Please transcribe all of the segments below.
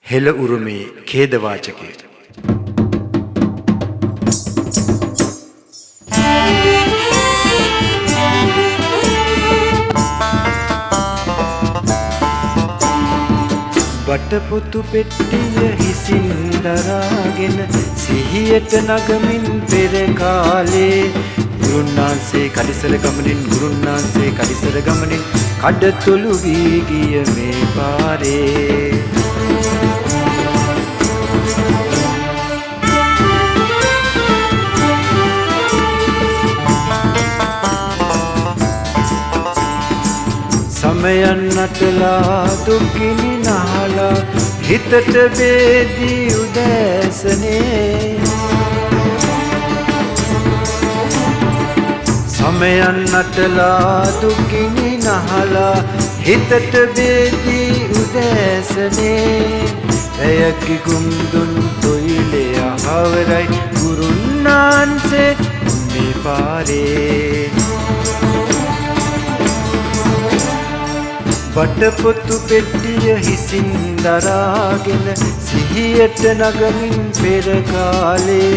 හෙළ උරුමේ ඛේදවාචකය. වටපොතු පෙට්ටිය හිසින් දරාගෙන සිහියට නගමින් පෙර කාලේ ගුරුන්නාන්සේ කඩිසල ගමනින් ගුරුන්නාන්සේ කඩිසල ගමනින් කඩතොළු වී ගිය මේ පාරේ සමයන් නටලා දුක්ගිනි නහලා හිතට බේදී උදෑසනේ සමයන් නටලා දුක්ගිනි නහලා හිතට බේදී උදෑසනේ ඇයකි ගුම්දුන් තොයිලේ අහවරයි ගුරුන්නාන්සේ මේ පාරේ වටපොතු පෙට්ටිය හිසින් දරාගෙන සිහියට නගමින් පෙර කාලේ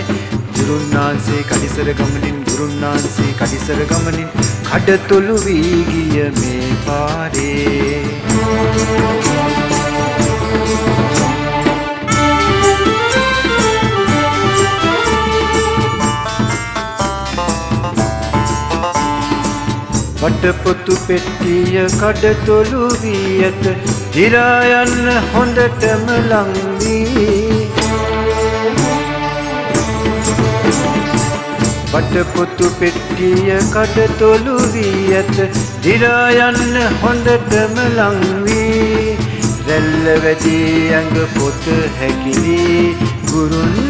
ගුරුන්නාන්සේ කඩිසර ගමනින් ගුරුන්නාන්සේ කඩිසර ගමනින් කඩතොළු වී ගිය මේ පාරේ වටපොතු පෙට්ටිය කඩතොළු වී ඇත දිරා යන්න හොඳටම ලං වී වටපොතු පෙට්ටිය කඩතොළු වී ඇත දිරා යන්න හොඳටම ලං වී රැල්ල වැඩි ඇඟ පොත හැකිලි ගුරුන්